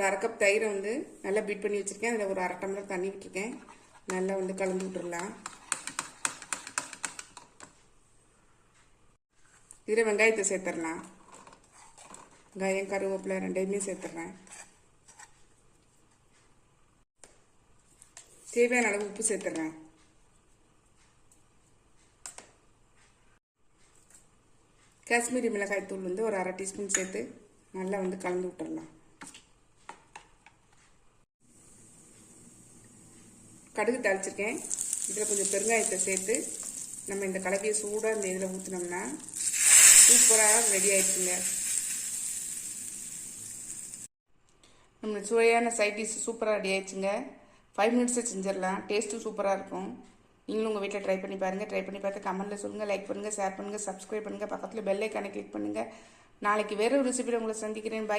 ஒரு அரை கப் தயிரை வந்து நல்லா பீட் பண்ணி வச்சுருக்கேன். அதில் ஒரு 1/2 டம்ளர் தண்ணி விட்டுருக்கேன். நல்லா வந்து கலந்து விட்டுடலாம். இதில் வெங்காயத்தை சேர்த்துடலாம். வெங்காயம் கருவேப்பிலை ரெண்டையுமே சேர்த்துட்றேன். தேவையான அளவு உப்பு சேர்த்துட்றேன். காஷ்மீரி மிளகாய் தூள் வந்து ஒரு 1/2 டீஸ்பூன் சேர்த்து நல்லா வந்து கலந்து விட்டுடலாம். கடுகு தாளிச்சிருக்கேன். இதில் கொஞ்சம் பெருங்காயத்தை சேர்த்து நம்ம இந்த கலவையை சூடாக இந்த இதில் ஊற்றினோம்னா சூப்பராக ரெடி ஆயிடுச்சுங்க. நம்ம சுவையான சைட் டிஷ் சூப்பராக ரெடி ஆயிடுச்சுங்க. 5 மினிட்ஸில் செஞ்சிடலாம். டேஸ்ட்டும் சூப்பராக இருக்கும். நீங்களும் உங்கள் வீட்டில் ட்ரை பண்ணி பாருங்கள். ட்ரை பண்ணி பார்த்து கமெண்ட்டில் சொல்லுங்கள். லைக் பண்ணுங்கள், ஷேர் பண்ணுங்கள், சப்ஸ்கிரைப் பண்ணுங்கள். பக்கத்தில் பெல் ஐக்கானை கிளிக் பண்ணுங்கள். நாளைக்கு வேறு ஒரு ரெசிபியில் உங்களை சந்திக்கிறேன். பாய்.